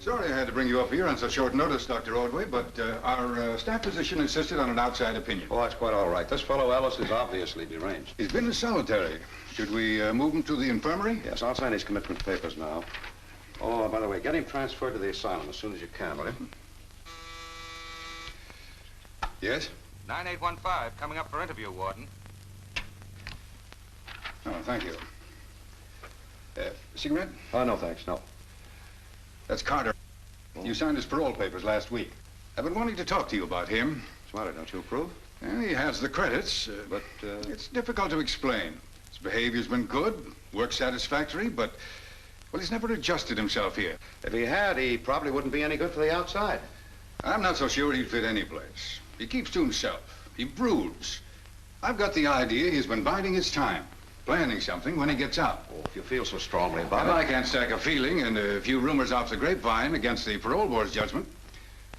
Sorry I had to bring you up here on such short notice, Dr. Ordway, but our staff physician insisted on an outside opinion. Oh, that's quite all right. This fellow Ellis is obviously deranged. He's been in solitary. Should we move him to the infirmary? Yes, I'll sign his commitment papers now. Oh, by the way, get him transferred to the asylum as soon as you can, will you? Yes? 9815, coming up for interview, Warden. Oh, thank you. Cigarette? Oh, no, thanks, no. That's Carter. Oh. You signed his parole papers last week. I've been wanting to talk to you about him. What's the matter, don't you approve? Well, he has the credits, but it's difficult to explain. His behavior's been good, work satisfactory, but, well, he's never adjusted himself here. If he had, he probably wouldn't be any good for the outside. I'm not so sure he'd fit any place. He keeps to himself. He broods. I've got the idea he's been biding his time, planning something when he gets out. Oh, if you feel so strongly about Well, it. I can't stack a feeling and a few rumors off the grapevine against the parole board's judgment.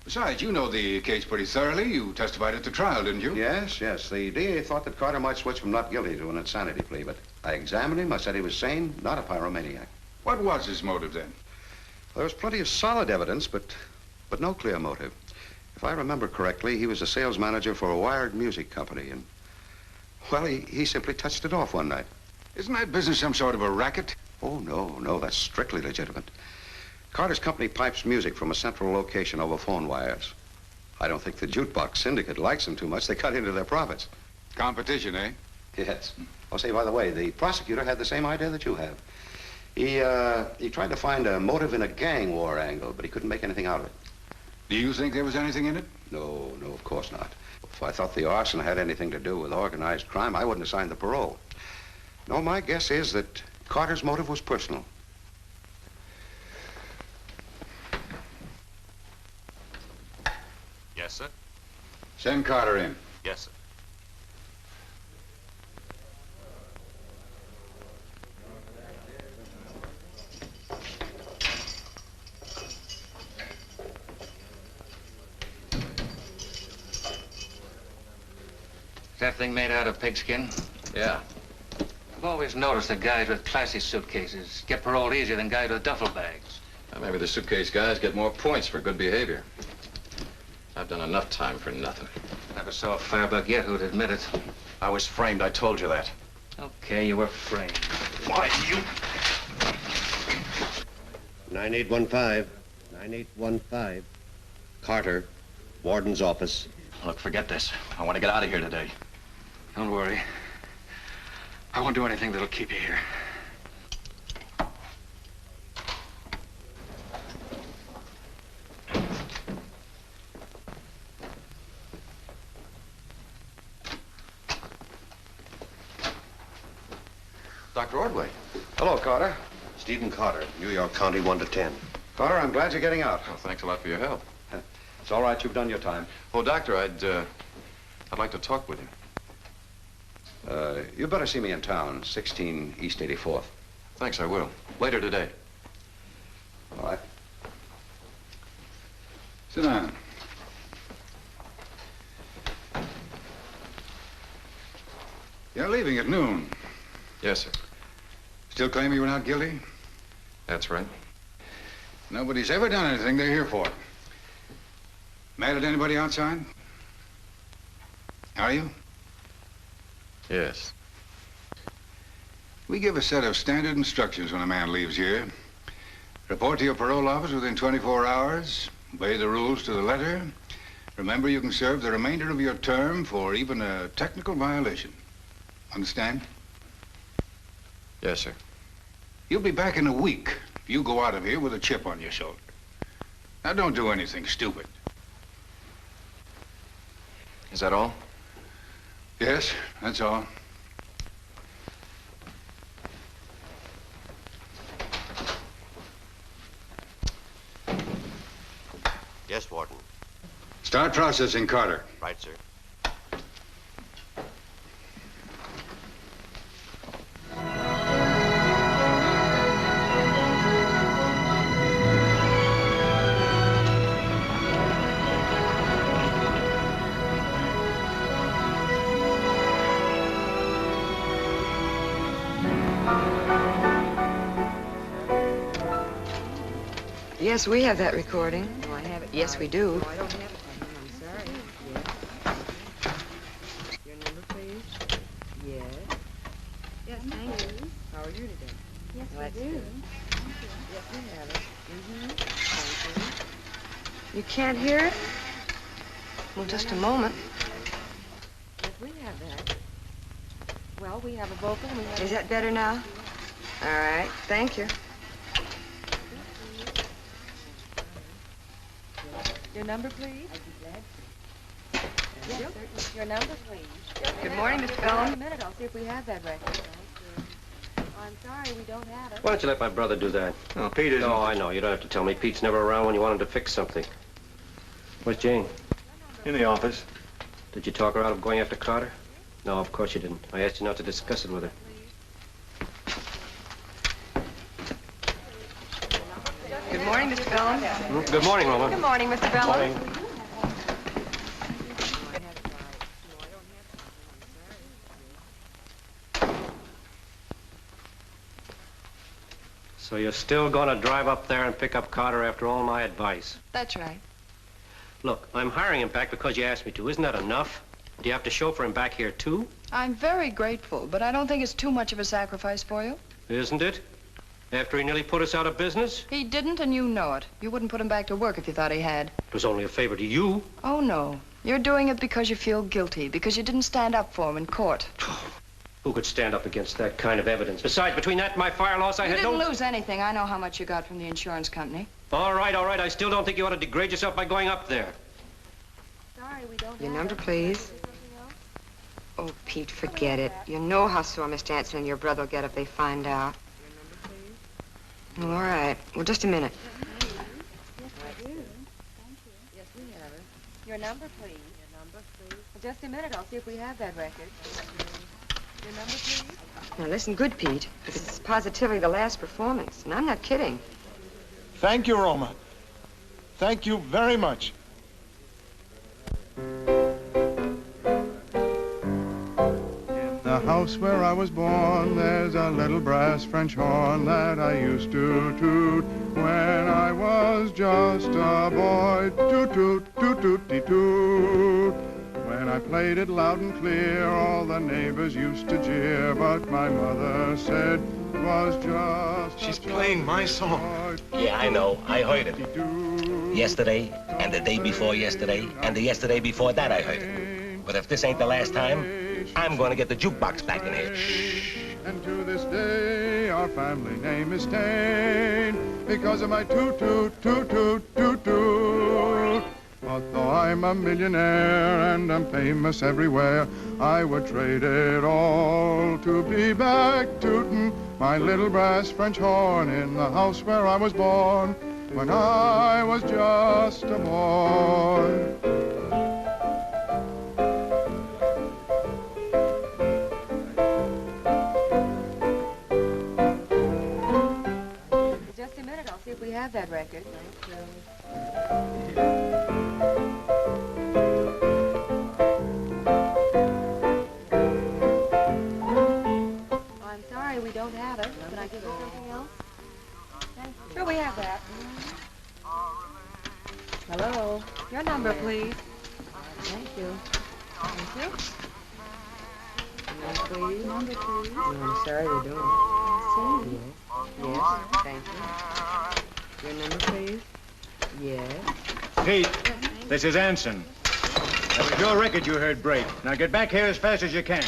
Besides, you know the case pretty thoroughly. You testified at the trial, didn't you? Yes. The DA thought that Carter might switch from not guilty to an insanity plea, but I examined him. I said he was sane, not a pyromaniac. What was his motive then? There was plenty of solid evidence, but no clear motive. If I remember correctly, he was a sales manager for a wired music company, and, well, he simply touched it off one night. Isn't that business some sort of a racket? Oh, no, that's strictly legitimate. Carter's company pipes music from a central location over phone wires. I don't think the jukebox syndicate likes them too much. They cut into their profits. Competition, eh? Yes. Oh, say, by the way, the prosecutor had the same idea that you have. He tried to find a motive in a gang war angle, but he couldn't make anything out of it. Do you think there was anything in it? No, of course not. If I thought the arson had anything to do with organized crime, I wouldn't have signed the parole. No, my guess is that Carter's motive was personal. Yes, sir. Send Carter in. Yes, sir. Is that thing made out of pigskin? Yeah. I've always noticed that guys with classy suitcases get paroled easier than guys with duffel bags. Well, maybe the suitcase guys get more points for good behavior. I've done enough time for nothing. Never saw a firebuck yet who'd admit it. I was framed, I told you that. Okay, you were framed. Why, you... 9815. 9815. Carter, warden's office. Look, forget this. I want to get out of here today. Don't worry. I won't do anything that'll keep you here. Dr. Ordway. Hello, Carter. Stephen Carter, New York County, 1 to 10. Carter, I'm glad you're getting out. Well, thanks a lot for your help. It's all right, you've done your time. Oh, Doctor, I'd like to talk with you. You better see me in town, 16 East 84th. Thanks, I will. Later today. All right. Sit down. You're leaving at noon. Yes, sir. Still claim you were not guilty? That's right. Nobody's ever done anything they're here for. Mad at anybody outside? Are you? Yes. We give a set of standard instructions when a man leaves here. Report to your parole office within 24 hours. Obey the rules to the letter. Remember, you can serve the remainder of your term for even a technical violation. Understand? Yes, sir. You'll be back in a week if you go out of here with a chip on your shoulder. Now, don't do anything stupid. Is that all? Yes, that's all. Yes, Warden. Start processing, Carter. Right, sir. Yes, we have that recording. Oh, I have it. Yes, we do. Oh, I don't have it. I'm sorry. Yes. Your number, please. Yes. Yes, thank you. How are you today? Yes, Well, that's we do. good. Yes, we have it. Thank you. You can't hear it? Well, just a moment. Yes, we have that. Well, we have a vocal and we have... Is that better now? All right. Thank you. Your number, please. I'd be glad to. Yes, certainly. Your number, please. Good morning, Miss In a Felon. minute, I'll see if we have that record. Oh, I'm sorry, we don't have it. Why don't you let my brother do that? Oh, Pete isn't. No, I know. You don't have to tell me. Pete's never around when you want him to fix something. Where's Jane? In the office. Did you talk her out of going after Carter? No, of course you didn't. I asked you not to discuss it with her. Good morning, Miss Felon. Good morning, Roma. Good morning, Mr. Felon. Morning. So you're still going to drive up there and pick up Carter after all my advice? That's right. Look, I'm hiring him back because you asked me to. Isn't that enough? Do you have to chauffeur him back here, too? I'm very grateful, but I don't think it's too much of a sacrifice for you. Isn't it? After he nearly put us out of business? He didn't, and you know it. You wouldn't put him back to work if you thought he had. It was only a favor to you. Oh, no. You're doing it because you feel guilty, because you didn't stand up for him in court. Who could stand up against that kind of evidence? Besides, between that and my fire loss, I You had no... didn't lose anything. I know how much you got from the insurance company. All right, all right. I still don't think you ought to degrade yourself by going up there. Sorry, we don't Your have number, it. please. Something else? Oh, Pete, forget it. You know how sore Mr. Anson and your brother will get if they find out. Your number, please. Well, all right. Well, just a minute. Yes, I do. Thank you. Yes, we have it. Your number, please. Your number, please. Just a minute, I'll see if we have that record. Your number, please. Now, listen good, Pete. It's positively the last performance, and I'm not kidding. Thank you, Roma. Thank you very much. In the house where I was born, there's a little brass French horn that I used to toot when I was just a boy. Toot, toot, toot, toot, toot. When I played it loud and clear, all the neighbors used to jeer, but my mother said it was just... She's playing my song. Yeah, I know. I heard it. Yesterday, and the day before yesterday, and the yesterday before that I heard it. But if this ain't the last time, I'm going to get the jukebox back in here. And to this day, our family name is Stain because of my toot, toot, toot, toot, toot, toot. But though I'm a millionaire and I'm famous everywhere, I would trade it all to be back tootin' my little brass French horn in the house where I was born when I was just a boy. Just a minute, I'll see if we have that record. I'm sorry, we don't have it. Can I give you something else? Thank you. Sure, we have that. Hello. Your number, please. Thank you. Thank you. Number, please. Number, please. No, I'm sorry, we don't. See? Yes, thank you. Your number, please. Yes. Pete, this is Anson. That was your record you heard break. Now get back here as fast as you can.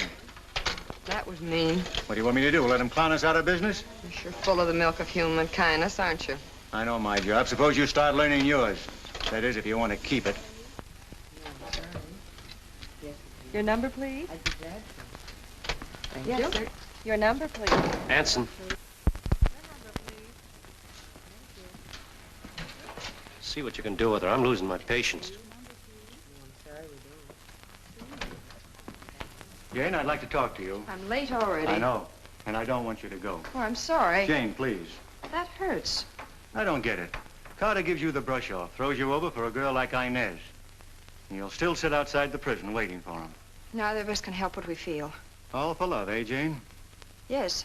That was mean. What do you want me to do? Let him clown us out of business? You're sure full of the milk of human kindness, aren't you? I know my job. Suppose you start learning yours. That is, if you want to keep it. Your number, please. I'd be glad to. Thank Yes, you. sir. Your number, please. Anson. Your number, please. See what you can do with her. I'm losing my patience. Jane, I'd like to talk to you. I'm late already. I know, and I don't want you to go. Oh, I'm sorry. Jane, please. That hurts. I don't get it. Carter gives you the brush off, throws you over for a girl like Inez. And you'll still sit outside the prison waiting for him. Neither of us can help what we feel. All for love, eh, Jane? Yes.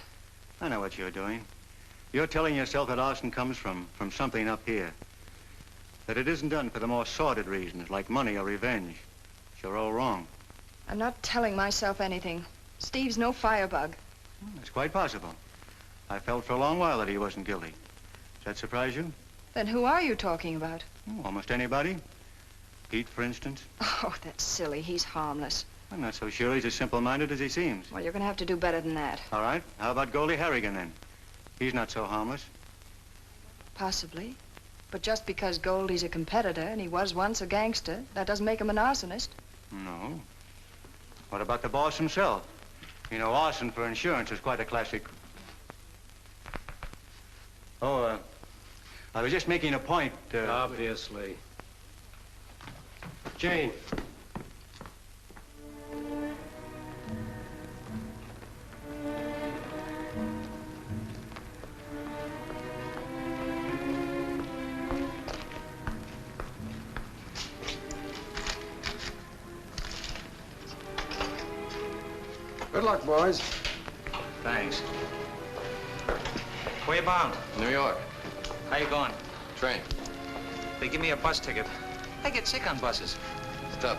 I know what you're doing. You're telling yourself that arson comes from something up here. That it isn't done for the more sordid reasons, like money or revenge. You're all wrong. I'm not telling myself anything. Steve's no firebug. It's quite possible. I felt for a long while that he wasn't guilty. Does that surprise you? Then who are you talking about? Oh, almost anybody. Pete, for instance. Oh, that's silly. He's harmless. I'm not so sure he's as simple-minded as he seems. Well, you're going to have to do better than that. All right. How about Goldie Harrigan, then? He's not so harmless. Possibly. But just because Goldie's a competitor and he was once a gangster, that doesn't make him an arsonist. No. What about the boss himself? You know, arson for insurance is quite a classic. Oh, I was just making a point. Obviously. Jane. Good luck, boys. Thanks. Where you bound? New York. How you going? Train. They give me a bus ticket. I get sick on buses. It's tough.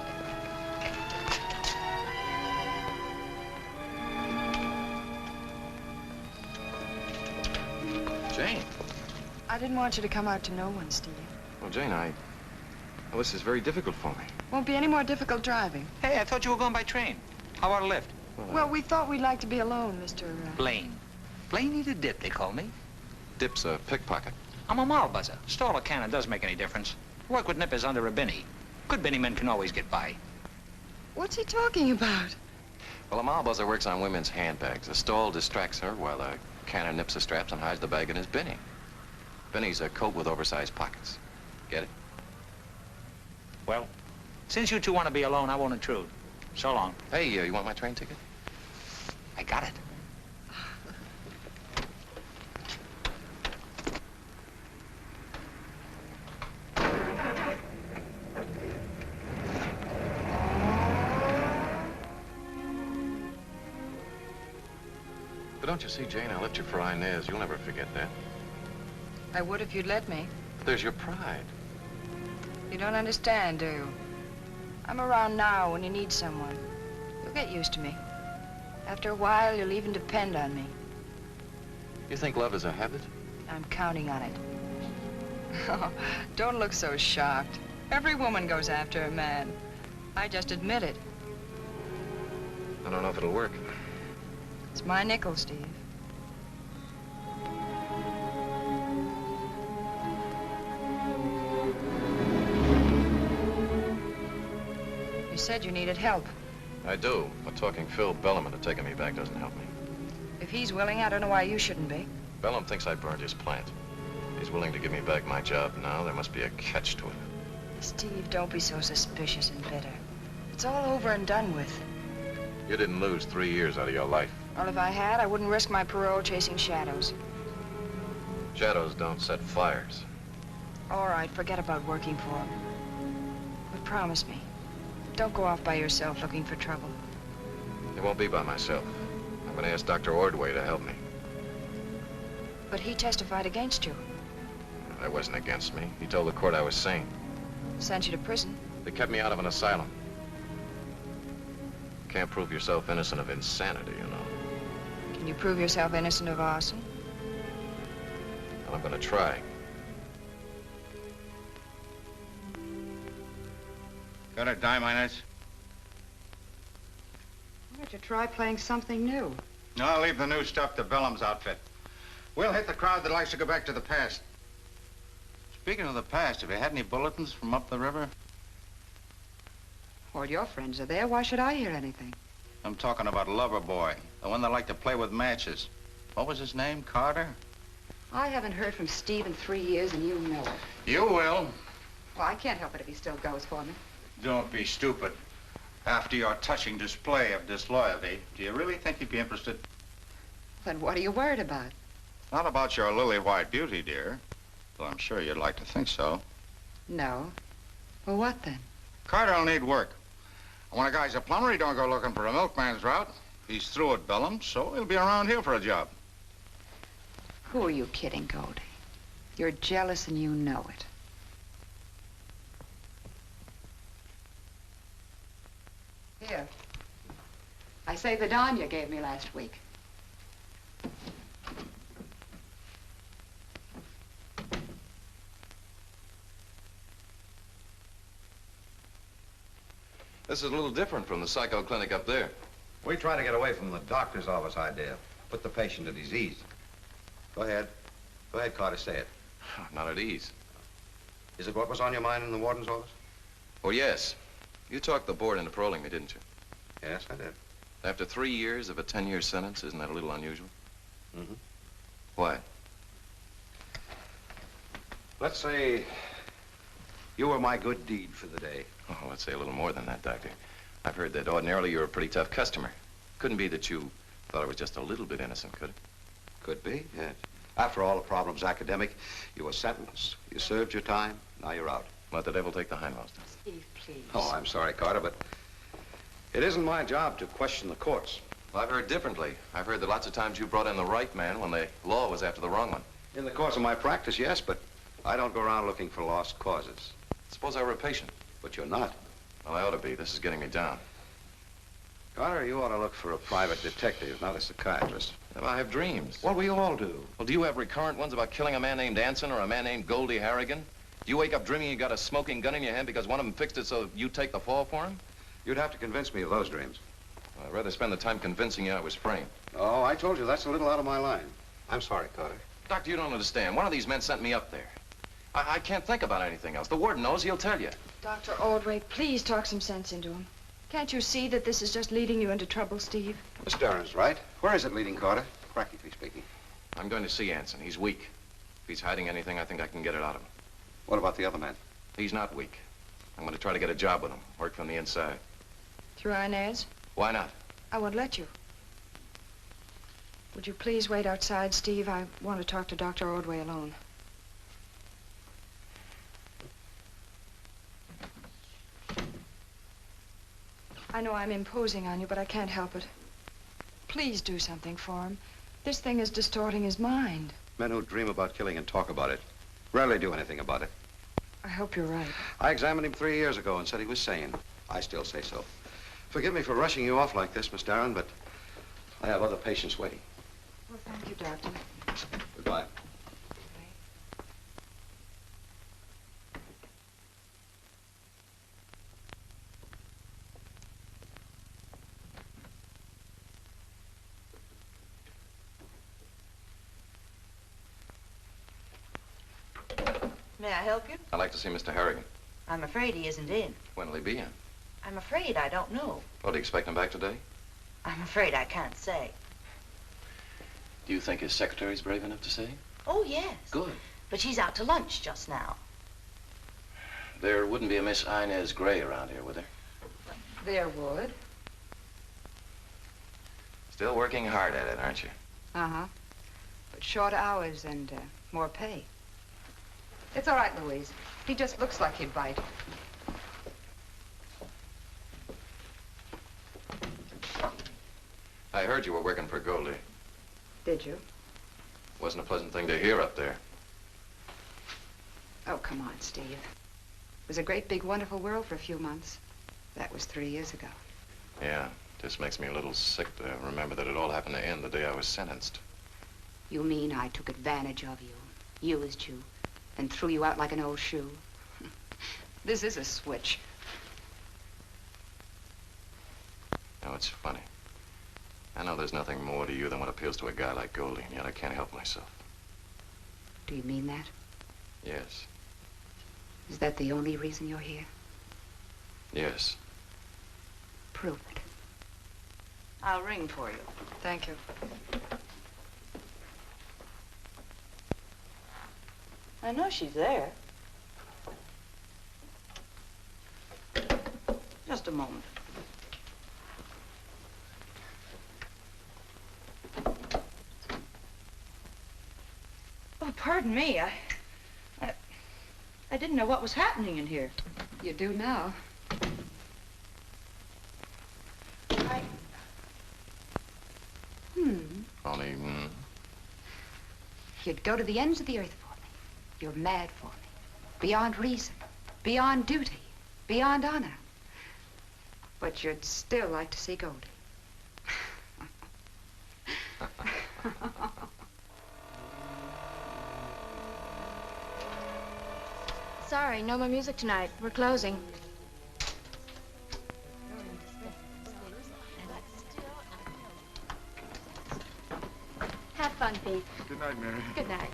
Jane. I didn't want you to come out to no one, Steve. Well, Jane, well, this is very difficult for me. Won't be any more difficult driving. Hey, I thought you were going by train. How about a lift? Well, we thought we'd like to be alone, Mr. Blaine. Blaney the Dip, they call me. Dip's a pickpocket. I'm a mall buzzer. Stall or cannon does make any difference. Work with nippers under a binny. Good binny men can always get by. What's he talking about? Well, a mall buzzer works on women's handbags. A stall distracts her while a cannon nips the straps and hides the bag in his binny. Binny's a coat with oversized pockets. Get it? Well, since you two want to be alone, I won't intrude. So long. Hey, you want my train ticket? I got it. But don't you see, Jane, I left you for Inez. You'll never forget that. I would if you'd let me. But there's your pride. You don't understand, do you? I'm around now when you need someone. You'll get used to me. After a while, you'll even depend on me. You think love is a habit? I'm counting on it. Oh, don't look so shocked. Every woman goes after a man. I just admit it. I don't know if it'll work. It's my nickel, Steve. You said you needed help. I do, but talking Phil Bellum into taking me back doesn't help me. If he's willing, I don't know why you shouldn't be. Bellum thinks I burned his plant. He's willing to give me back my job now. There must be a catch to it. Steve, don't be so suspicious and bitter. It's all over and done with. You didn't lose 3 years out of your life. Well, if I had, I wouldn't risk my parole chasing shadows. Shadows don't set fires. All right, forget about working for him. But promise me, don't go off by yourself looking for trouble. It won't be by myself. I'm going to ask Dr. Ordway to help me. But he testified against you. That wasn't against me. He told the court I was sane. Sent you to prison. They kept me out of an asylum. Can't prove yourself innocent of insanity, you know. Can you prove yourself innocent of arson? Well, I'm going to try. Got a dime, Inez? Why don't you try playing something new? No, I'll leave the new stuff to Bellum's outfit. We'll hit the crowd that likes to go back to the past. Speaking of the past, have you had any bulletins from up the river? Well, your friends are there. Why should I hear anything? I'm talking about Loverboy, the one that liked to play with matches. What was his name, Carter? I haven't heard from Steve in 3 years, and you know it. You will. Well, I can't help it if he still goes for me. Don't be stupid. After your touching display of disloyalty, do you really think he'd be interested? Then what are you worried about? Not about your lily-white beauty, dear. Well, I'm sure you'd like to think so. No. Well, what then? Carter'll need work. When a guy's a plumber, he don't go looking for a milkman's route. He's through at Bellum, so he'll be around here for a job. Who are you kidding, Goldie? You're jealous and you know it. say the Don you gave me last week. This is a little different from the psycho clinic up there. We try to get away from the doctor's office idea. Put the patient at his ease. Go ahead. Go ahead, Carter, say it. Not at ease. Is it what was on your mind in the warden's office? Oh, yes. You talked the board into paroling me, didn't you? Yes, I did. After 3 years of a 10-year sentence, isn't that a little unusual? Mm-hmm. Why? Let's say you were my good deed for the day. Oh, let's say a little more than that, Doctor. I've heard that ordinarily you're a pretty tough customer. Couldn't be that you thought I was just a little bit innocent, could it? Could be, yes. After all, the problem's academic. You were sentenced. You served your time. Now you're out. Let the devil take the hindmost. Steve, please. Oh, I'm sorry, Carter, but it isn't my job to question the courts. Well, I've heard differently. I've heard that lots of times you brought in the right man when the law was after the wrong one. In the course of my practice, yes, but I don't go around looking for lost causes. Suppose I were a patient. But you're not. Well, I ought to be. This is getting me down. Carter, you ought to look for a private detective, not a psychiatrist. Well, I have dreams. Well, we all do. Well, do you have recurrent ones about killing a man named Anson or a man named Goldie Harrigan? Do you wake up dreaming you got a smoking gun in your hand because one of them fixed it so you take the fall for him? You'd have to convince me of those dreams. Well, I'd rather spend the time convincing you I was framed. Oh, I told you that's a little out of my line. I'm sorry, Carter. Doctor, you don't understand. One of these men sent me up there. I can't think about anything else. The warden knows. He'll tell you. Dr. Ordway, please talk some sense into him. Can't you see that this is just leading you into trouble, Steve? Miss Durham's right. Where is it leading, Carter? Practically speaking. I'm going to see Anson. He's weak. If he's hiding anything, I think I can get it out of him. What about the other man? He's not weak. I'm going to try to get a job with him. Work from the inside. Through Inez? Why not? I won't let you. Would you please wait outside, Steve? I want to talk to Dr. Ordway alone. I know I'm imposing on you, but I can't help it. Please do something for him. This thing is distorting his mind. Men who dream about killing and talk about it rarely do anything about it. I hope you're right. I examined him 3 years ago and said he was sane. I still say so. Forgive me for rushing you off like this, Miss Darren, but I have other patients waiting. Well, thank you, Doctor. Goodbye. May I help you? I'd like to see Mr. Harrigan. I'm afraid he isn't in. When will he be in? I'm afraid I don't know. Well, do you expect him back today? I'm afraid I can't say. Do you think his secretary's brave enough to say? Oh, yes. Good. But she's out to lunch just now. There wouldn't be a Miss Inez Gray around here, would there? There would. Still working hard at it, aren't you? Uh-huh. But short hours and more pay. It's all right, Louise. He just looks like he'd bite. I heard you were working for Goldie. Did you? Wasn't a pleasant thing to hear up there. Oh, come on, Steve. It was a great, big, wonderful world for a few months. That was 3 years ago. Yeah, just makes me a little sick to remember that it all happened to end the day I was sentenced. You mean I took advantage of you, used you, and threw you out like an old shoe? This is a switch. Now, it's funny. I know there's nothing more to you than what appeals to a guy like Goldie, and yet I can't help myself. Do you mean that? Yes. Is that the only reason you're here? Yes. Prove it. I'll ring for you. Thank you. I know she's there. Just a moment. Oh, pardon me. I didn't know what was happening in here. You do now. Only, You'd go to the ends of the earth for me. You're mad for me. Beyond reason. Beyond duty. Beyond honor. But you'd still like to see Goldie. Sorry, no more music tonight. We're closing. Have fun, Pete. Good night, Mary. Good night.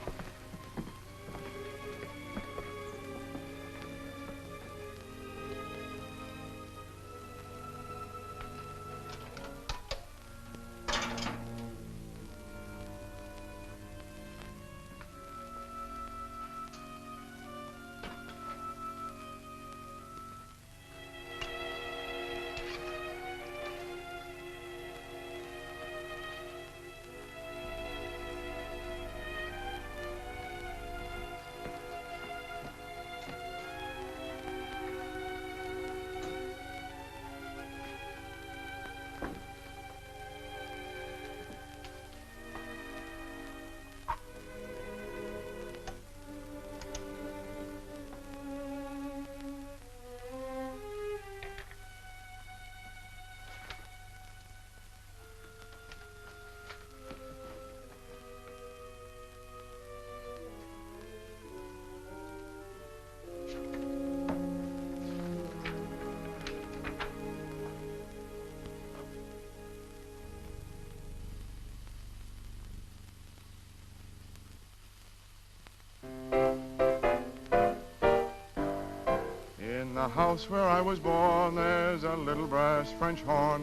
In the house where I was born, there's a little brass French horn.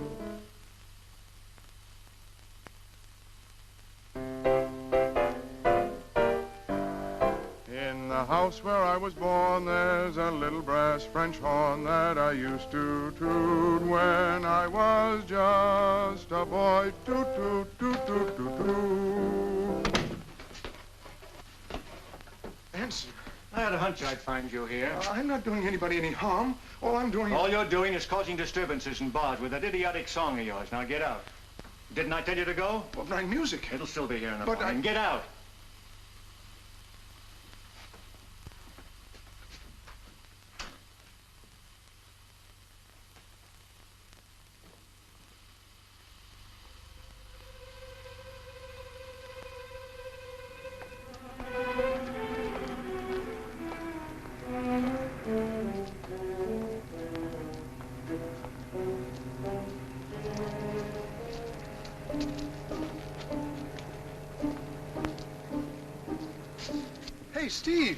In the house where I was born, there's a little brass French horn that I used to toot when I was just a boy. Toot, toot, toot, toot, toot, toot. Anson, I had a hunch I'd find you here. I'm not doing anybody any harm. All I'm doing... All you're doing is causing disturbances in bars with that idiotic song of yours. Now get out. Didn't I tell you to go? Well, my music. It'll still be here in the But morning. Get out. Hey, Steve.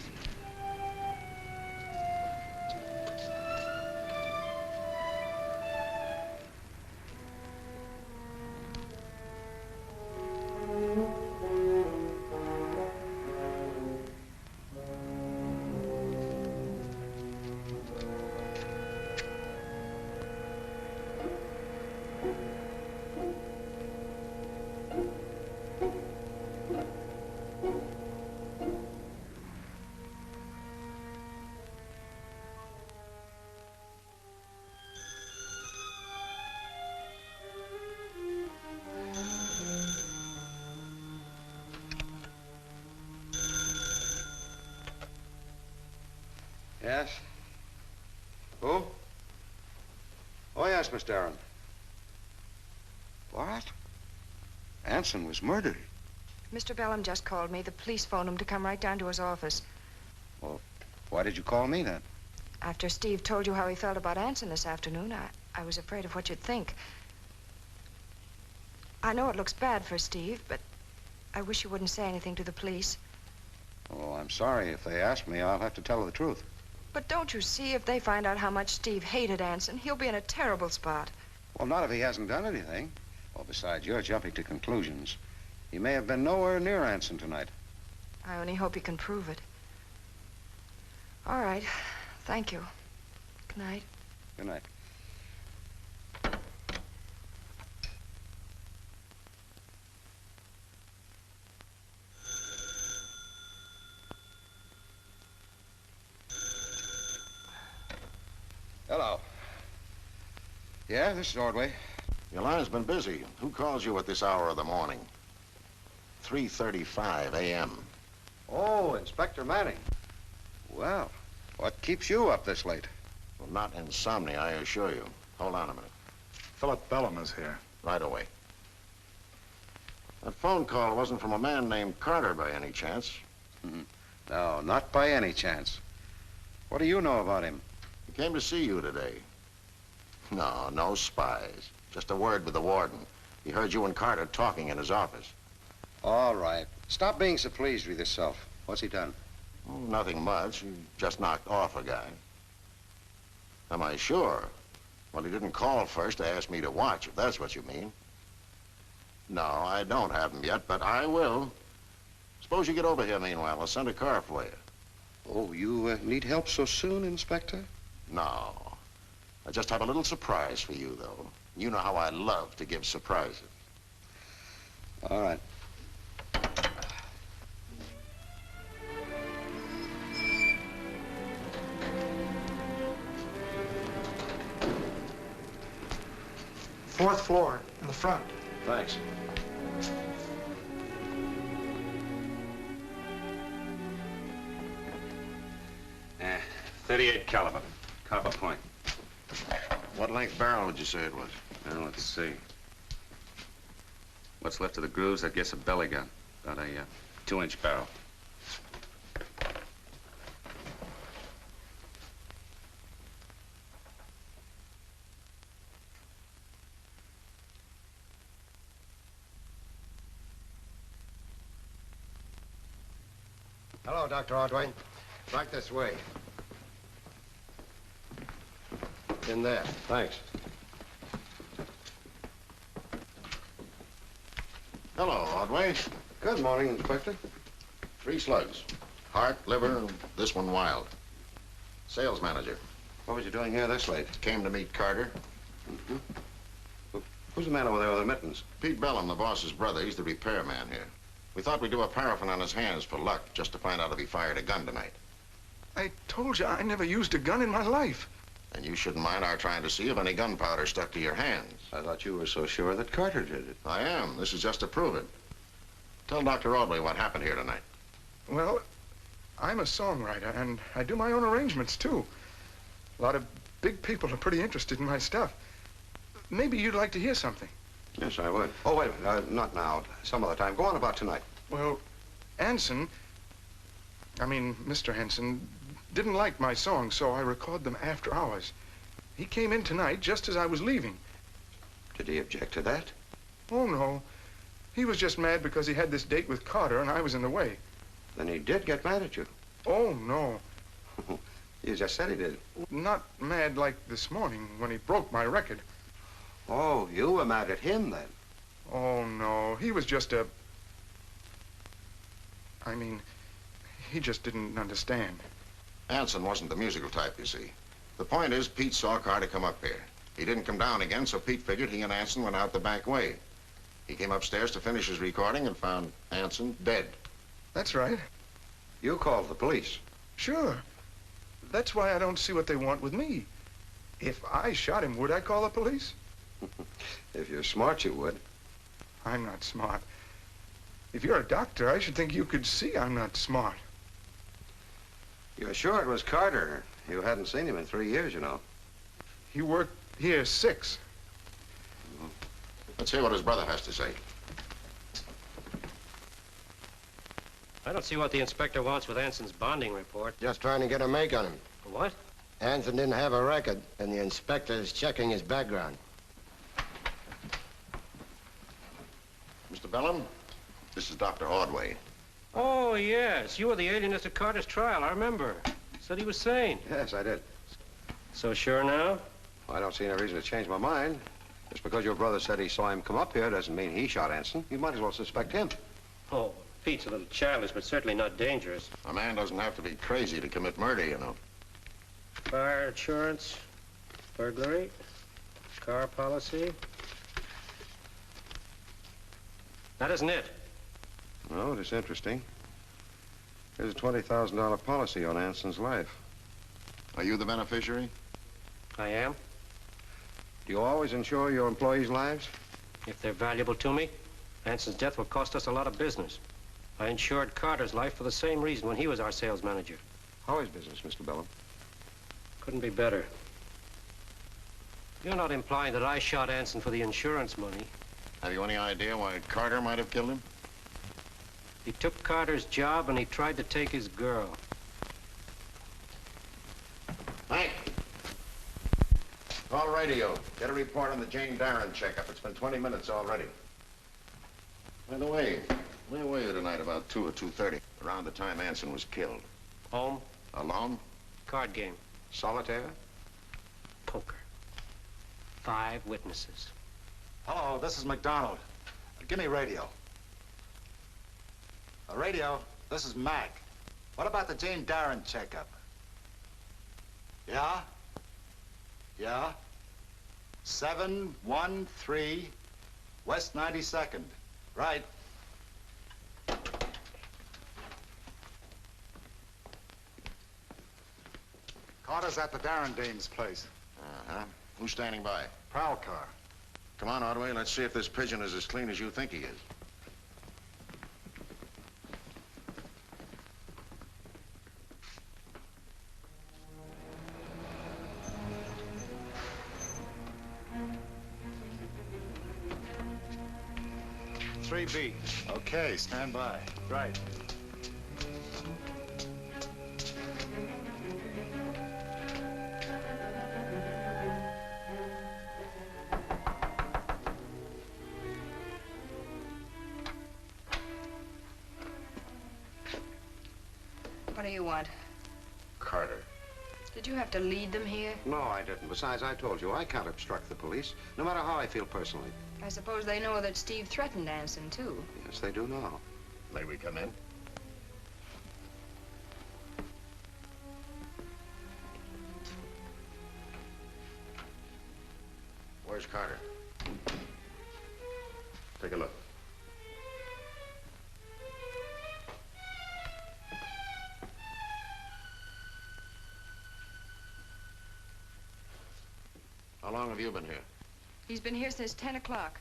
Yes? Who? Oh, yes, Miss Darren. What? Anson was murdered. Mr. Bellum just called me. The police phoned him to come right down to his office. Well, why did you call me then? After Steve told you how he felt about Anson this afternoon, I was afraid of what you'd think. I know it looks bad for Steve, but I wish you wouldn't say anything to the police. Oh, I'm sorry. If they ask me, I'll have to tell the truth. But don't you see, if they find out how much Steve hated Anson, he'll be in a terrible spot. Well, not if he hasn't done anything. Well, besides, you're jumping to conclusions. He may have been nowhere near Anson tonight. I only hope he can prove it. All right. Thank you. Good night. Good night. Hello. Yeah, this is Ordway. Your line's been busy. Who calls you at this hour of the morning? 3:35 a.m. Oh, Inspector Manning. Well, what keeps you up this late? Well, not insomnia, I assure you. Hold on a minute. Philip Bellum is here. Right away. That phone call wasn't from a man named Carter by any chance? No, not by any chance. What do you know about him? He came to see you today. No, no spies. Just a word with the warden. He heard you and Carter talking in his office. All right. Stop being so pleased with yourself. What's he done? Oh, nothing much. He just knocked off a guy. Am I sure? Well, he didn't call first to ask me to watch, if that's what you mean. No, I don't have him yet, but I will. Suppose you get over here meanwhile. I'll send a car for you. Oh, you need help so soon, Inspector? No. I just have a little surprise for you, though. You know how I love to give surprises. All right. Fourth floor, in the front. Thanks. 38 caliber, copper point. What length barrel would you say it was? Well, let's see. What's left of the grooves, I guess a belly gun. About a 2-inch barrel. Hello, Dr. Ordway. Right this way. In there. Thanks. Hello, Ordway. Good morning, Inspector. 3 slugs. Heart, liver, this one wild. Sales manager. What was you doing here this late? Came to meet Carter. Who's the man over there with the mittens? Pete Bellum, the boss's brother. He's the repairman here. We thought we'd do a paraffin on his hands for luck, just to find out if he fired a gun tonight. I told you I never used a gun in my life. And you shouldn't mind our trying to see if any gunpowder stuck to your hands. I thought you were so sure that Carter did it. I am. This is just to prove it. Tell Dr. Ordway what happened here tonight. Well, I'm a songwriter, and I do my own arrangements, too. A lot of big people are pretty interested in my stuff. Maybe you'd like to hear something. Yes, I would. Oh, wait a minute. Not now. Some other time. Go on about tonight. Well, Mr. Hanson, didn't like my songs, so I recorded them after hours. He came in tonight just as I was leaving. Did he object to that? Oh, no. He was just mad because he had this date with Carter and I was in the way. Then he did get mad at you. Oh, no. You just said he did. Not mad like this morning when he broke my record. Oh, you were mad at him then? Oh, no. He was just he just didn't understand. Anson wasn't the musical type, you see. The point is, Pete saw Carter come up here. He didn't come down again, so Pete figured he and Anson went out the back way. He came upstairs to finish his recording and found Anson dead. That's right. You called the police? Sure. That's why I don't see what they want with me. If I shot him, would I call the police? If you're smart, you would. I'm not smart. If you're a doctor, I should think you could see I'm not smart. You're sure it was Carter? You hadn't seen him in 3 years, you know. He worked here 6. Let's hear what his brother has to say. I don't see what the inspector wants with Anson's bonding report. Just trying to get a make on him. What? Anson didn't have a record, and the inspector's checking his background. Mr. Bellum, this is Dr. Ordway. Oh, yes. You were the alienist at Carter's trial, I remember. Said he was sane. Yes, I did. So sure now? Well, I don't see any reason to change my mind. Just because your brother said he saw him come up here doesn't mean he shot Anson. You might as well suspect him. Oh, Pete's a little childish, but certainly not dangerous. A man doesn't have to be crazy to commit murder, you know. Fire insurance, burglary, car policy. That isn't it. No, it's interesting. There's a $20,000 policy on Anson's life. Are you the beneficiary? I am. Do you always insure your employees' lives? If they're valuable to me, Anson's death will cost us a lot of business. I insured Carter's life for the same reason when he was our sales manager. How is business, Mr. Bellum? Couldn't be better. You're not implying that I shot Anson for the insurance money. Have you any idea why Carter might have killed him? He took Carter's job and he tried to take his girl. Call radio. Get a report on the Jane Darren checkup. It's been 20 minutes already. By the way, where were you tonight about 2 or 2:30? Around the time Anson was killed. Home. Alone? Card game. Solitaire? Poker. 5 witnesses. Hello, this is McDonald. Give me radio. Radio, this is Mac. What about the Jane Darren checkup? Yeah? Yeah? 713 West 92nd. Right. Carter's at the Darren dame's place. Uh-huh. Who's standing by? Prowl car. Come on, Ordway. Let's see if this pigeon is as clean as you think he is. B. Okay, stand by. Right. What do you want? Carter. Did you have to lead them here? No, I didn't. Besides, I told you, I can't obstruct the police, no matter how I feel personally. I suppose they know that Steve threatened Anson, too. Yes, they do now. May we come in? Where's Carter? Take a look. How long have you been here? He's been here since 10 o'clock.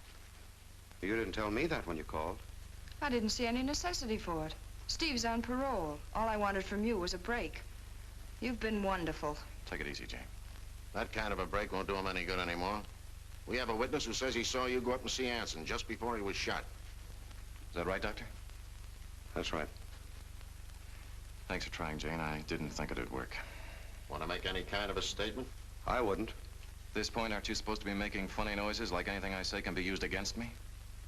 You didn't tell me that when you called. I didn't see any necessity for it. Steve's on parole. All I wanted from you was a break. You've been wonderful. Take it easy, Jane. That kind of a break won't do him any good anymore. We have a witness who says he saw you go up and see Anson just before he was shot. Is that right, Doctor? That's right. Thanks for trying, Jane. I didn't think it'd work. Want to make any kind of a statement? I wouldn't. At this point, aren't you supposed to be making funny noises like anything I say can be used against me?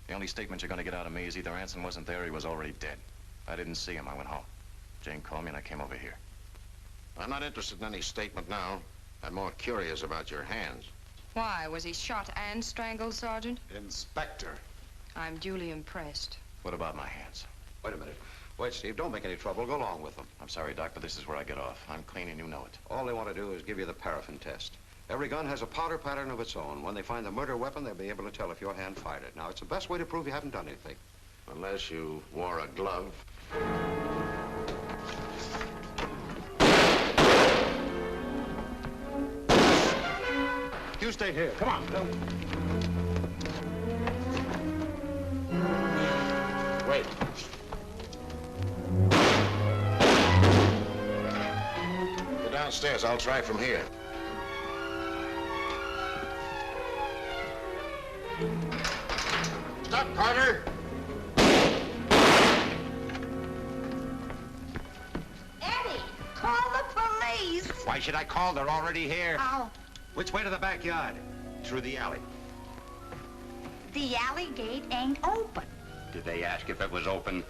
The only statement you're going to get out of me is either Anson wasn't there or he was already dead. I didn't see him. I went home. Jane called me and I came over here. I'm not interested in any statement now. I'm more curious about your hands. Why? Was he shot and strangled, Sergeant? Inspector. I'm duly impressed. What about my hands? Wait a minute. Wait, Steve, don't make any trouble. Go along with them. I'm sorry, Doc, but this is where I get off. I'm clean and you know it. All they want to do is give you the paraffin test. Every gun has a powder pattern of its own. When they find the murder weapon, they'll be able to tell if your hand fired it. Now, it's the best way to prove you haven't done anything. Unless you wore a glove. You stay here. Come on. Wait. Go downstairs. I'll try from here. Stop, Carter! Eddie, call the police. Why should I call? They're already here. Oh, Which way to the backyard? Through the alley. the alley gate ain't open. Did they ask if it was open?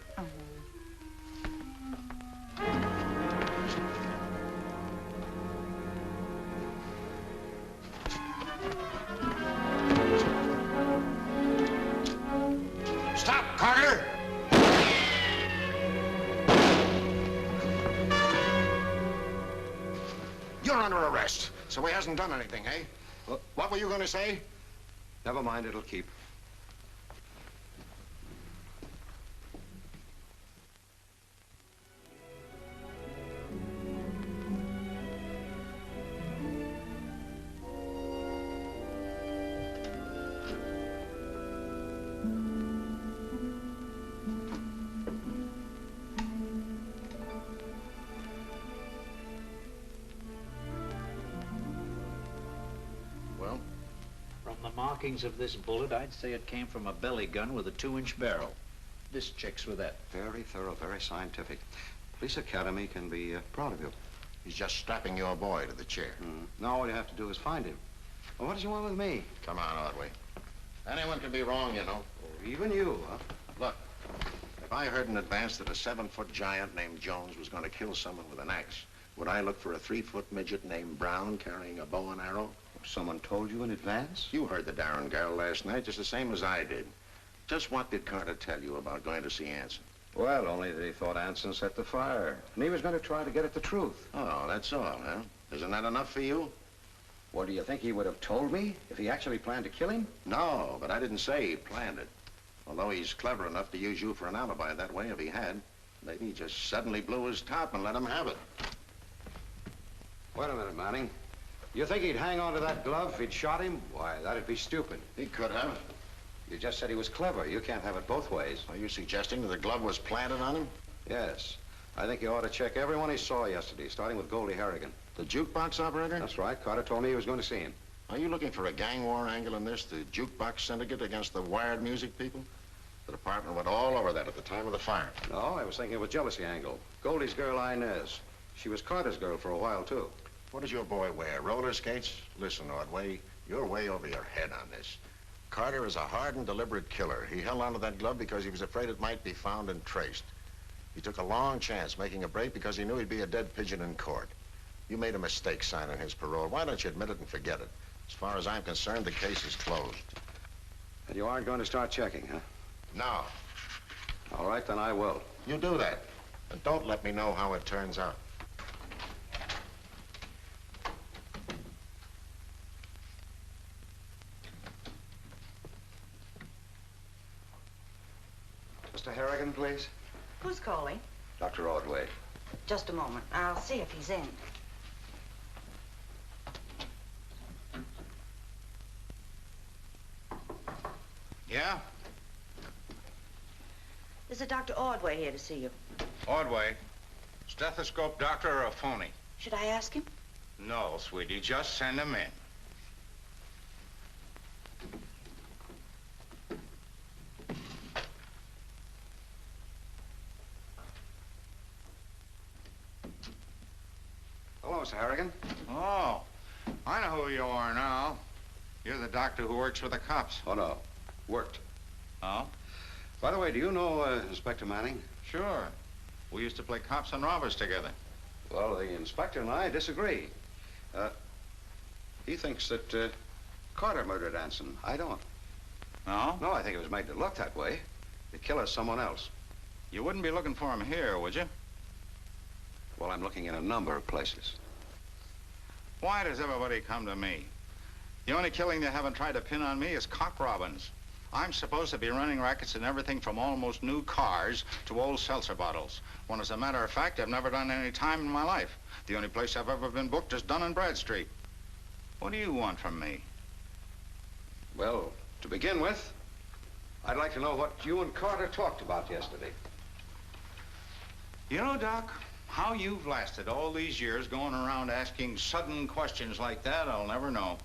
Stop, Carter! You're under arrest, so he hasn't done anything, eh? What were you going to say? Never mind, it'll keep. Well? From the markings of this bullet, I'd say it came from a belly gun with a 2-inch barrel. This checks with that. Very thorough, very scientific. Police Academy can be proud of you. He's just strapping your boy to the chair. Now all you have to do is find him. Well, what does he want with me? Come on, Ordway. Anyone can be wrong, you know. Oh, even you, huh? Look, if I heard in advance that a 7-foot giant named Jones was going to kill someone with an axe, would I look for a 3-foot midget named Brown carrying a bow and arrow? Someone told you in advance? You heard the darn girl last night just the same as I did. Just what did Carter tell you about going to see Anson? Well, only that he thought Anson set the fire. And he was going to try to get at the truth. Oh, that's all, huh? Isn't that enough for you? Well, do you think he would have told me if he actually planned to kill him? No, but I didn't say he planned it. Although he's clever enough to use you for an alibi that way if he had. Maybe he just suddenly blew his top and let him have it. Wait a minute, Manning. You think he'd hang on to that glove if he'd shot him? Why, that'd be stupid. He could have. You just said he was clever. You can't have it both ways. Are you suggesting that the glove was planted on him? Yes. I think you ought to check everyone he saw yesterday, starting with Goldie Harrigan. The jukebox operator? That's right. Carter told me he was going to see him. Are you looking for a gang war angle in this? The jukebox syndicate against the wired music people? The department went all over that at the time of the fire. No, I was thinking of a jealousy angle. Goldie's girl, Inez. She was Carter's girl for a while, too. What does your boy wear? Roller skates? Listen, Ordway, you're way over your head on this. Carter is a hard and deliberate killer. He held onto that glove because he was afraid it might be found and traced. He took a long chance making a break because he knew he'd be a dead pigeon in court. You made a mistake signing his parole. Why don't you admit it and forget it? As far as I'm concerned, the case is closed. And you aren't going to start checking, huh? No. All right, then I will. You do that. And don't let me know how it turns out. Mr. Harrigan, please. Who's calling? Dr. Ordway. Just a moment. I'll see if he's in. Yeah? There's a Dr. Ordway here to see you. Ordway. Stethoscope doctor or a phony? Should I ask him? No, sweetie. Just send him in. Hello, Mr. Harrigan. Oh, I know who you are now. You're the doctor who works for the cops. Oh, no. Worked. Oh? By the way, do you know Inspector Manning? Sure. We used to play cops and robbers together. Well, the inspector and I disagree. He thinks that Carter murdered Anson. I don't. No? No, I think it was made to look that way. The killer's someone else. You wouldn't be looking for him here, would you? Well, I'm looking in a number of places. Why does everybody come to me? The only killing they haven't tried to pin on me is cock robins. I'm supposed to be running rackets in everything from almost new cars to old seltzer bottles. When, as a matter of fact, I've never done any time in my life. The only place I've ever been booked is Dunne and Bradstreet. What do you want from me? Well, to begin with, I'd like to know what you and Carter talked about yesterday. You know, Doc, how you've lasted all these years going around asking sudden questions like that, I'll never know.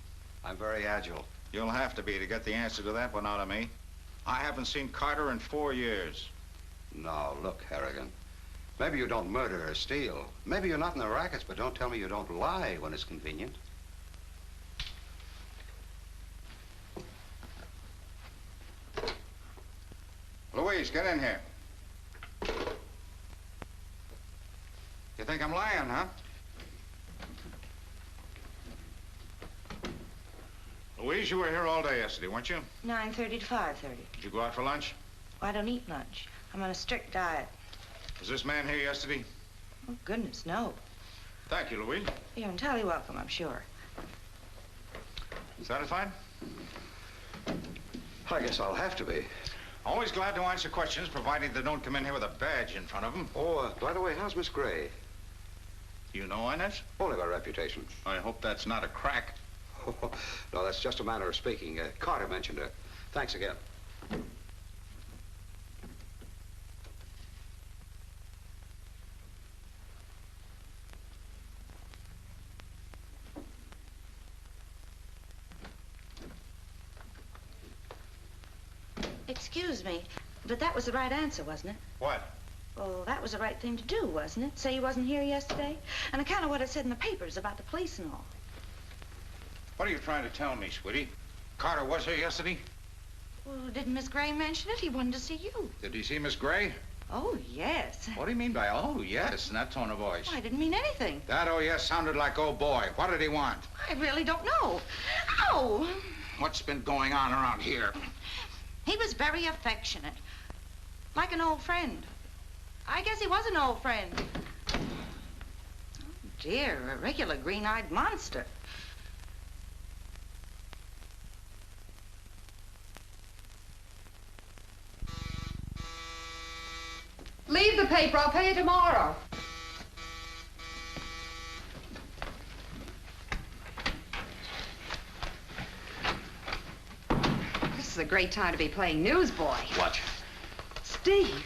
I'm very agile. You'll have to be to get the answer to that one out of me. I haven't seen Carter in 4 years. Now, look, Harrigan. Maybe you don't murder or steal. Maybe you're not in the rackets, but don't tell me you don't lie when it's convenient. Louise, get in here. You think I'm lying, huh? Louise, you were here all day yesterday, weren't you? 9:30 to 5:30. Did you go out for lunch? Well, I don't eat lunch. I'm on a strict diet. Was this man here yesterday? Oh, goodness, no. Thank you, Louise. You're entirely welcome, I'm sure. Satisfied? I guess I'll have to be. Always glad to answer questions, provided they don't come in here with a badge in front of them. Oh, by the way, how's Miss Gray? You know Inez? Only by reputation. I hope that's not a crack. No, that's just a manner of speaking. Carter mentioned her. Thanks again. Excuse me, but that was the right answer, wasn't it? What? Well, that was the right thing to do, wasn't it? Say he wasn't here yesterday? And kind of what it said in the papers about the police and all. What are you trying to tell me, sweetie? Carter was here yesterday? Well, didn't Miss Gray mention it? He wanted to see you. Did he see Miss Gray? Oh, yes. What do you mean by oh, yes, in that tone of voice? I didn't mean anything. That oh, yes sounded like oh, boy. What did he want? I really don't know. Oh! What's been going on around here? He was very affectionate. Like an old friend. I guess he was an old friend. Oh, dear, a regular green-eyed monster. Leave the paper. I'll pay you tomorrow. This is a great time to be playing newsboy. Watch. Steve,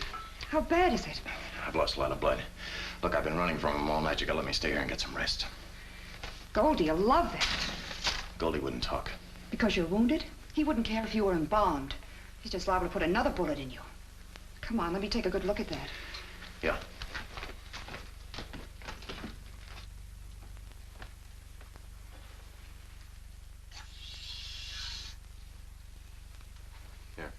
how bad is it? I've lost a lot of blood. Look, I've been running from him all night. You gotta let me stay here and get some rest. Goldie, you'll love that. Goldie wouldn't talk. Because you're wounded? He wouldn't care if you were embalmed. He's just liable to put another bullet in you. Come on, let me take a good look at that. Yeah. Here.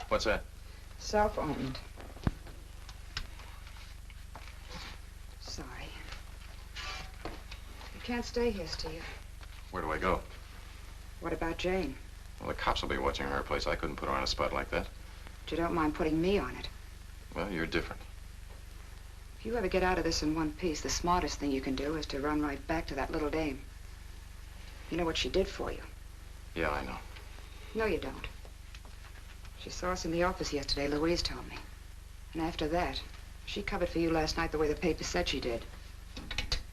What's that? Self-owned. Sorry. You can't stay here, Steve. Where do I go? What about Jane? Well, the cops will be watching her place. I couldn't put her on a spot like that. But you don't mind putting me on it. Well, you're different. If you ever get out of this in one piece, the smartest thing you can do is to run right back to that little dame. You know what she did for you? Yeah, I know. No, you don't. She saw us in the office yesterday, Louise told me. And after that, she covered for you last night the way the paper said she did.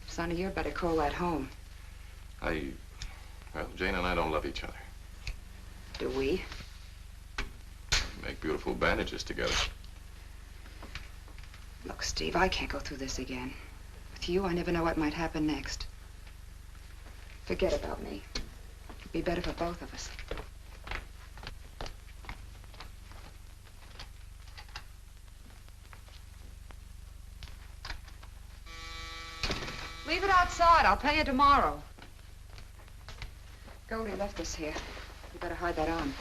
Sonny, you'd better call that home. Well, Jane and I don't love each other. Do we? We make beautiful bandages together. Look, Steve, I can't go through this again. With you, I never know what might happen next. Forget about me. It'd be better for both of us. Leave it outside. I'll pay you tomorrow. Goldie left this here. You better hide that on.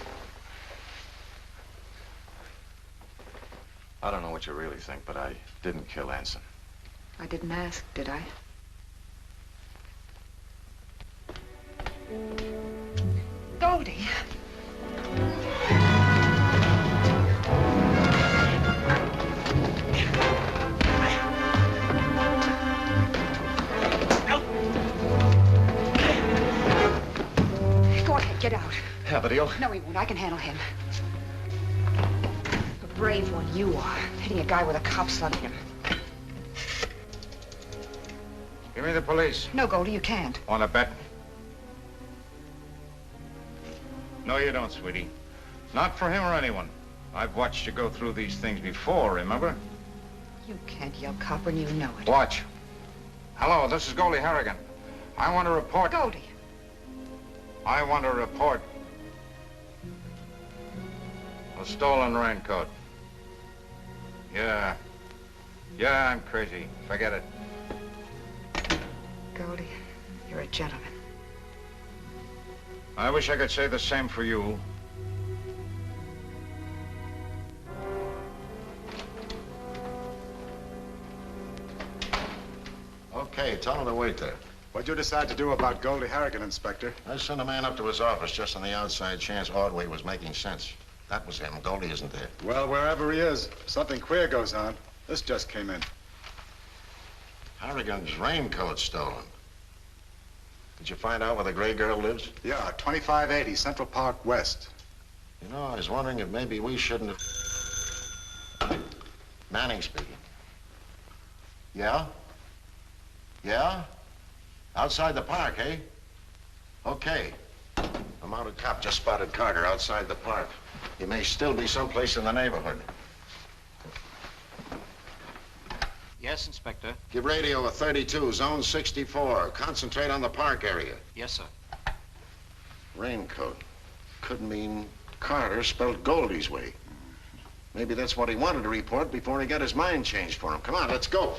I don't know what you really think, but I didn't kill Anson. I didn't ask, did I? Goldie. Go ahead, get out. Have a deal? No, he won't. I can handle him. A brave one you are, hitting a guy with a cop slugging him. Give me the police. No, Goldie, you can't. Want to bet? No, you don't, sweetie. Not for him or anyone. I've watched you go through these things before, remember? You can't yell cop when you know it. Watch. Hello, this is Goldie Harrigan. I want to report... Goldie. I want to report a stolen raincoat. Yeah. Yeah, I'm crazy. Forget it. Goldie, you're a gentleman. I wish I could say the same for you. Okay, tell him to wait there. What'd you decide to do about Goldie Harrigan, Inspector? I sent a man up to his office just on the outside chance Ordway was making sense. That was him. Goldie isn't there. Well, wherever he is, something queer goes on. This just came in. Harrigan's raincoat stolen. Did you find out where the gray girl lives? Yeah, 2580 Central Park West. You know, I was wondering if maybe we shouldn't have... Manning speaking. Yeah? Yeah? Outside the park, eh? Okay. A mounted cop just spotted Carter outside the park. He may still be someplace in the neighborhood. Yes, Inspector. Give radio a 32, zone 64. Concentrate on the park area. Yes, sir. Raincoat. Could mean Carter spelled Goldie's way. Maybe that's what he wanted to report before he got his mind changed for him. Come on, let's go.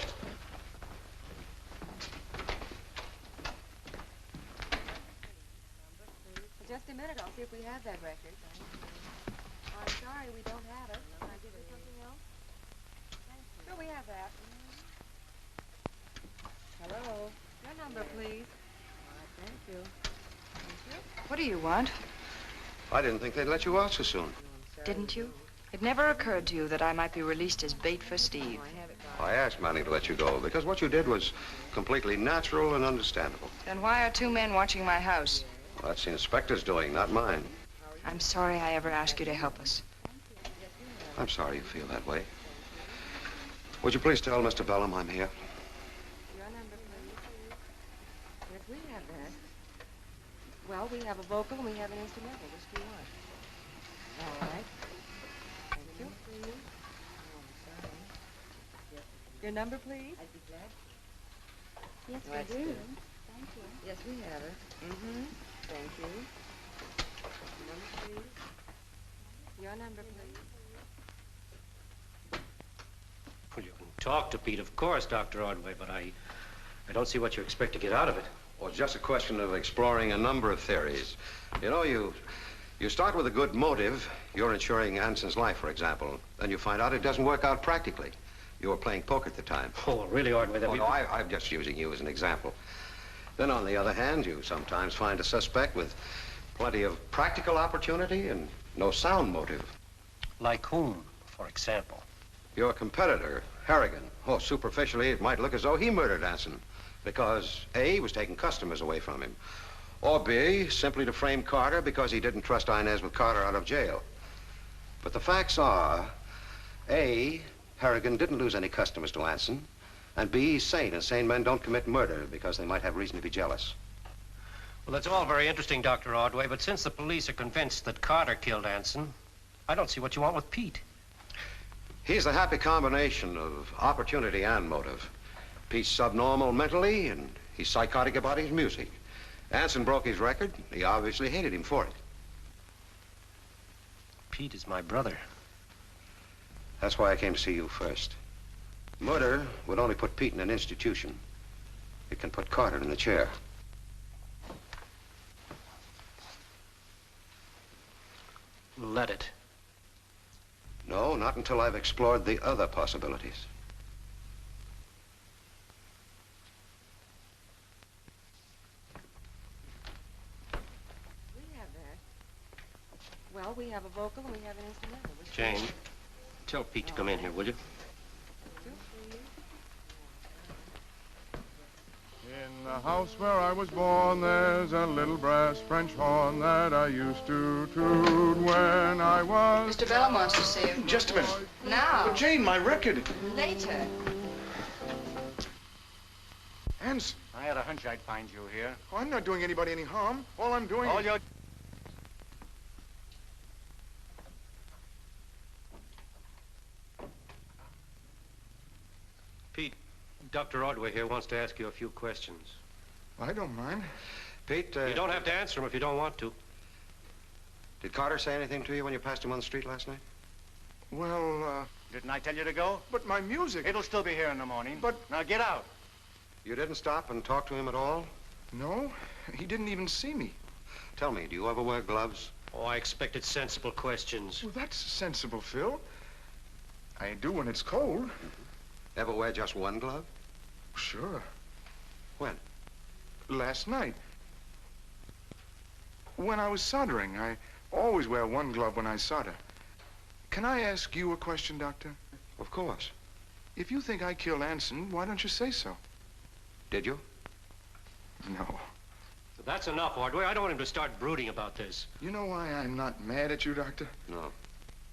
minute. I'll see if we have that record. Oh, I'm sorry, we don't have it. Can I give you something else? Sure, we have that. Hello. Your number, please. All right, thank you. Thank you. What do you want? I didn't think they'd let you out so soon. Didn't you? It never occurred to you that I might be released as bait for Steve. I asked Manny to let you go because what you did was completely natural and understandable. Then why are two men watching my house? Well, that's the inspector's doing, not mine. I'm sorry I ever asked you to help us. I'm sorry you feel that way. Would you please tell Mr. Bellum I'm here? Your number, please. Yes, we have that. Well, we have a vocal and we have an instrumental. Which do you want? All right. Thank you. Your number, please. I'd be glad. Yes, we do. Thank you. Yes, we have it. Mm-hmm. Thank you. Number, please. Your number, please. Well, you can talk to Pete, of course, Dr. Ordway, but I don't see what you expect to get out of it. Well, it's just a question of exploring a number of theories. You know, you start with a good motive. You're insuring Anson's life, for example. Then you find out it doesn't work out practically. You were playing poker at the time. Oh, really, Ordway? No, I'm just using you as an example. Then, on the other hand, you sometimes find a suspect with plenty of practical opportunity and no sound motive. Like whom, for example? Your competitor, Harrigan. Oh, superficially, it might look as though he murdered Anson because A, he was taking customers away from him, or B, simply to frame Carter because he didn't trust Inez with Carter out of jail. But the facts are, A, Harrigan didn't lose any customers to Anson, and B, he's sane, and sane men don't commit murder because they might have reason to be jealous. Well, that's all very interesting, Dr. Ordway, but since the police are convinced that Carter killed Anson, I don't see what you want with Pete. He's the happy combination of opportunity and motive. Pete's subnormal mentally, and he's psychotic about his music. Anson broke his record. He obviously hated him for it. Pete is my brother. That's why I came to see you first. Murder would only put Pete in an institution. It can put Carter in the chair. Let it. No, not until I've explored the other possibilities. We have that. Well, we have a vocal and we have an instrumental. Jane, tell Pete to come in here, will you? In the house where I was born, there's a little brass French horn that I used to toot when I was... Mr. Bellum wants to see you. Just a minute. Now. But Jane, my record. Later. Anson. I had a hunch I'd find you here. Oh, I'm not doing anybody any harm. All I'm doing All is... your... Pete, Dr. Ordway here wants to ask you a few questions. I don't mind. Pete, You don't have to answer them if you don't want to. Did Carter say anything to you when you passed him on the street last night? Well, Didn't I tell you to go? but my music... It'll still be here in the morning. But... Now get out. You didn't stop and talk to him at all? No, he didn't even see me. Tell me, do you ever wear gloves? Oh, I expected sensible questions. Well, that's sensible, Phil. I do when it's cold. Ever wear just one glove? Sure. When? Last night. When I was soldering, I always wear one glove when I solder. Can I ask you a question, Doctor? Of course. If you think I killed Anson, why don't you say so? Did you? No. That's enough, Ordway. I don't want him to start brooding about this. You know why I'm not mad at you, Doctor? No.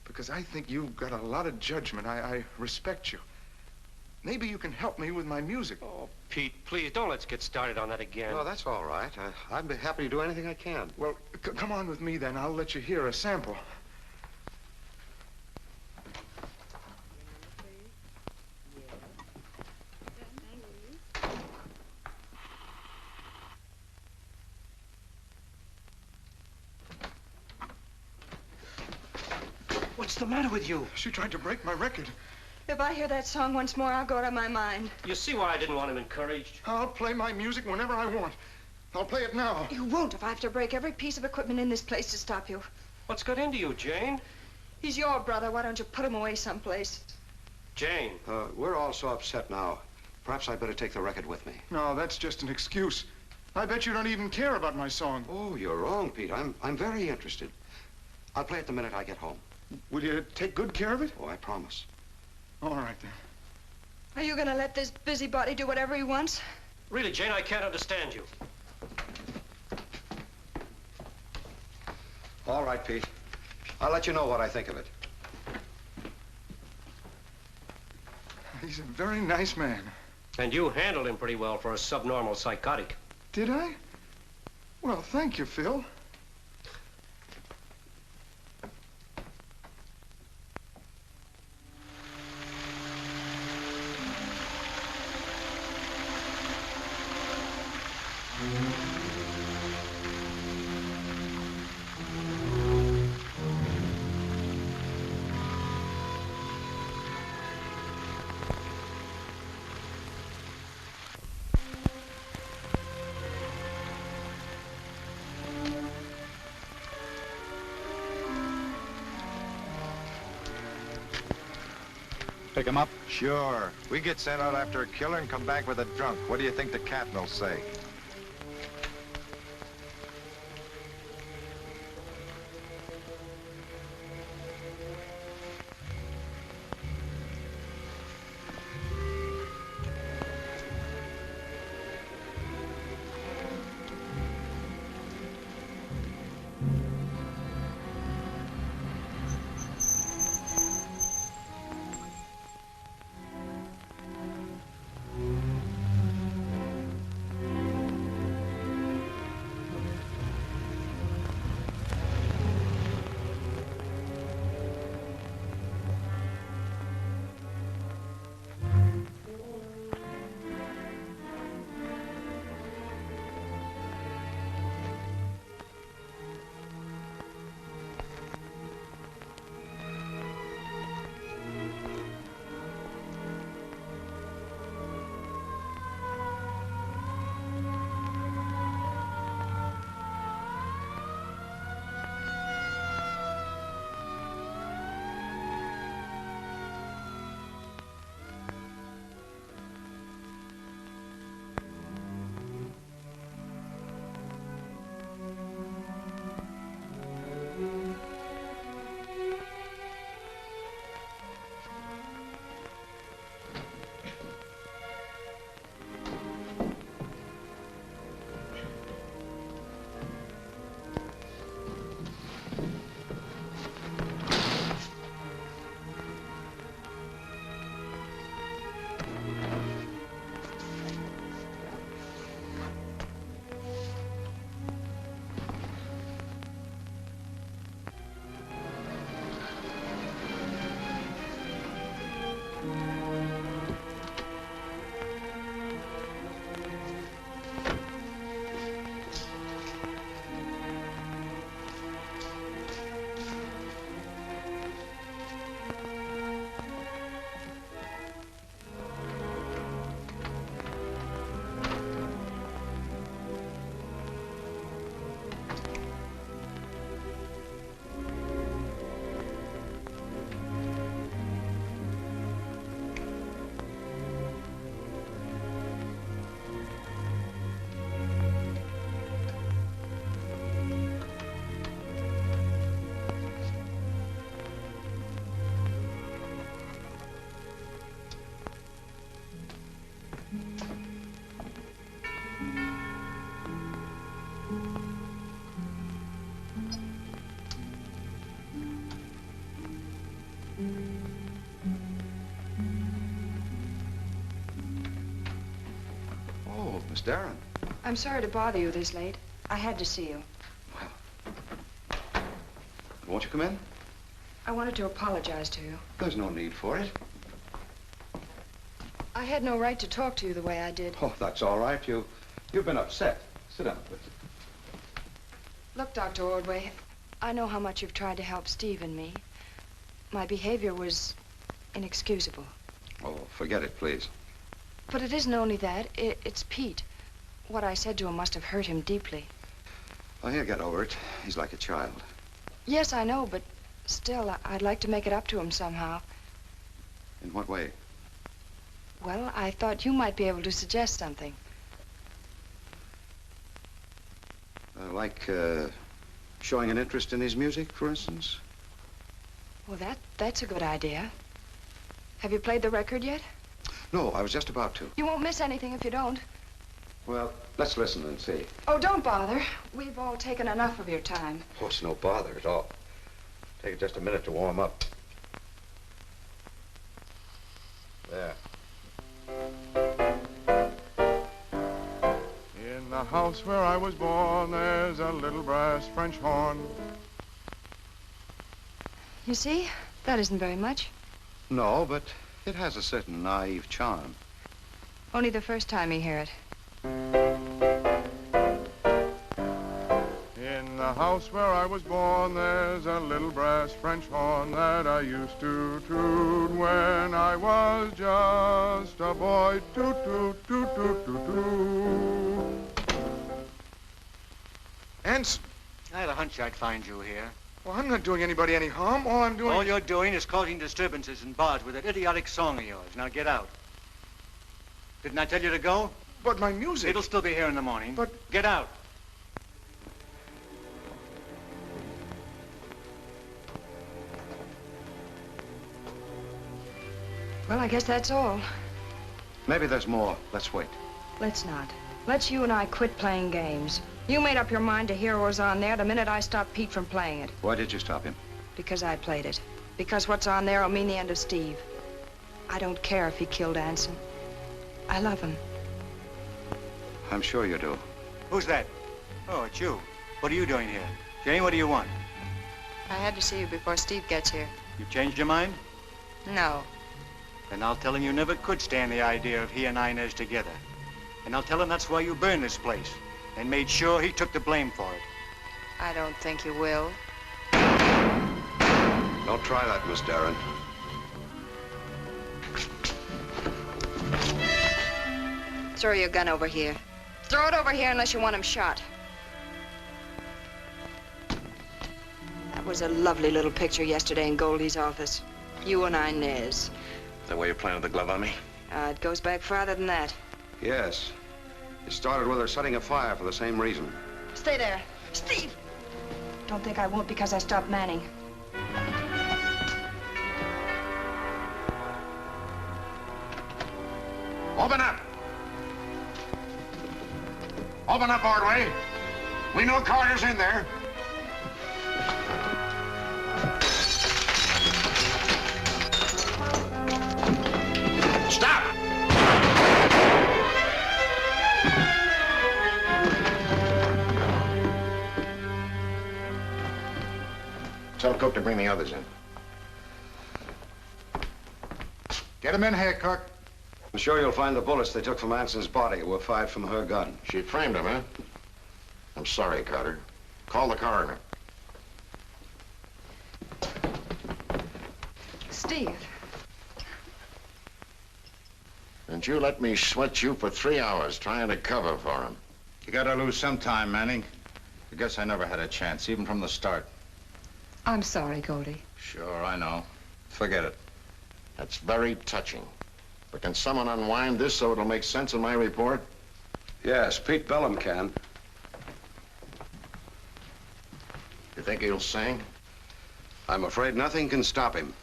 Because I think you've got a lot of judgment. I respect you. Maybe you can help me with my music. Oh, Pete, please, don't let's get started on that again. No, that's all right. I'd be happy to do anything I can. Well, come on with me, then. I'll let you hear a sample. What's the matter with you? She tried to break my record. If I hear that song once more, I'll go out of my mind. You see why I didn't want him encouraged? I'll play my music whenever I want. I'll play it now. You won't if I have to break every piece of equipment in this place to stop you. What's got into you, Jane? He's your brother. Why don't you put him away someplace? Jane. We're all so upset now. Perhaps I'd better take the record with me. No, that's just an excuse. I bet you don't even care about my song. Oh, you're wrong, Pete. I'm very interested. I'll play it the minute I get home. Will you take good care of it? Oh, I promise. All right, then. Are you going to let this busybody do whatever he wants? Really, Jane, I can't understand you. All right, Pete. I'll let you know what I think of it. He's a very nice man. And you handled him pretty well for a subnormal psychotic. Did I? Well, thank you, Phil. Pick him up? Sure. We get sent out after a killer and come back with a drunk. What do you think the captain will say? Miss Darren. I'm sorry to bother you this late. I had to see you. Won't you come in? I wanted to apologize to you. There's no need for it. I had no right to talk to you the way I did. Oh, that's all right. You've been upset. Sit down, please. Look, Dr. Ordway, I know how much you've tried to help Steve and me. My behavior was inexcusable. Oh, forget it, please. But it isn't only that. It's Pete. what I said to him must have hurt him deeply. Oh, he'll get over it. He's like a child. Yes, I know, but still, I'd like to make it up to him somehow. In what way? Well, I thought you might be able to suggest something. Like showing an interest in his music, for instance? Well, that's a good idea. Have you played the record yet? No, I was just about to. You won't miss anything if you don't. Well, let's listen and see. Oh, don't bother. We've all taken enough of your time. Oh, it's no bother at all. Take it just a minute to warm up. There. In the house where I was born, there's a little brass French horn. You see, that isn't very much. No, but it has a certain naive charm. Only the first time you hear it. In the house where I was born, there's a little brass French horn that I used to toot when I was just a boy. Toot, toot, toot, toot, toot, toot. Anson. I had a hunch I'd find you here. Well, I'm not doing anybody any harm. All I'm doing... All you're doing is causing disturbances in bars with that idiotic song of yours. Now get out. Didn't I tell you to go? But my music... It'll still be here in the morning. But... Get out. Well, I guess that's all. Maybe there's more. Let's wait. Let's not. Let's you and I quit playing games. You made up your mind to hear what was on there the minute I stopped Pete from playing it. Why did you stop him? Because I played it. Because what's on there will mean the end of Steve. I don't care if he killed Anson. I love him. I'm sure you do. Who's that? Oh, it's you. What are you doing here? Jane, what do you want? I had to see you before Steve gets here. You changed your mind? No. Then I'll tell him you never could stand the idea of he and Inez together. And I'll tell him that's why you burned this place. And made sure he took the blame for it. I don't think you will. Don't try that, Miss Darren. Throw your gun over here. Throw it over here unless you want him shot. That was a lovely little picture yesterday in Goldie's office. You and Inez. Is that why you planted the glove on me? It goes back farther than that. Yes. It started with her setting a fire for the same reason. Stay there. Steve! Don't think I won't because I stopped Manning. Open up! Open up, Ordway. We know Carter's in there. Stop! Tell Cook to bring the others in. Get him in here, Cook. I'm sure you'll find the bullets they took from Anson's body were fired from her gun. She framed him, huh? I'm sorry, Carter. Call the coroner. Steve. And you let me sweat you for 3 hours trying to cover for him. You gotta lose some time, Manning. I guess I never had a chance, even from the start. I'm sorry, Goldie. Sure, I know. Forget it. That's very touching. But can someone unwind this so it'll make sense in my report? Yes, Pete Bellum can. You think he'll sing? I'm afraid nothing can stop him.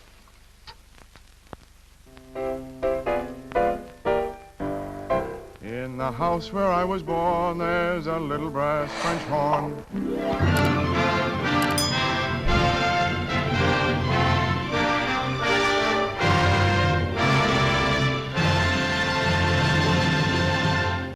In the house where I was born, there's a little brass French horn.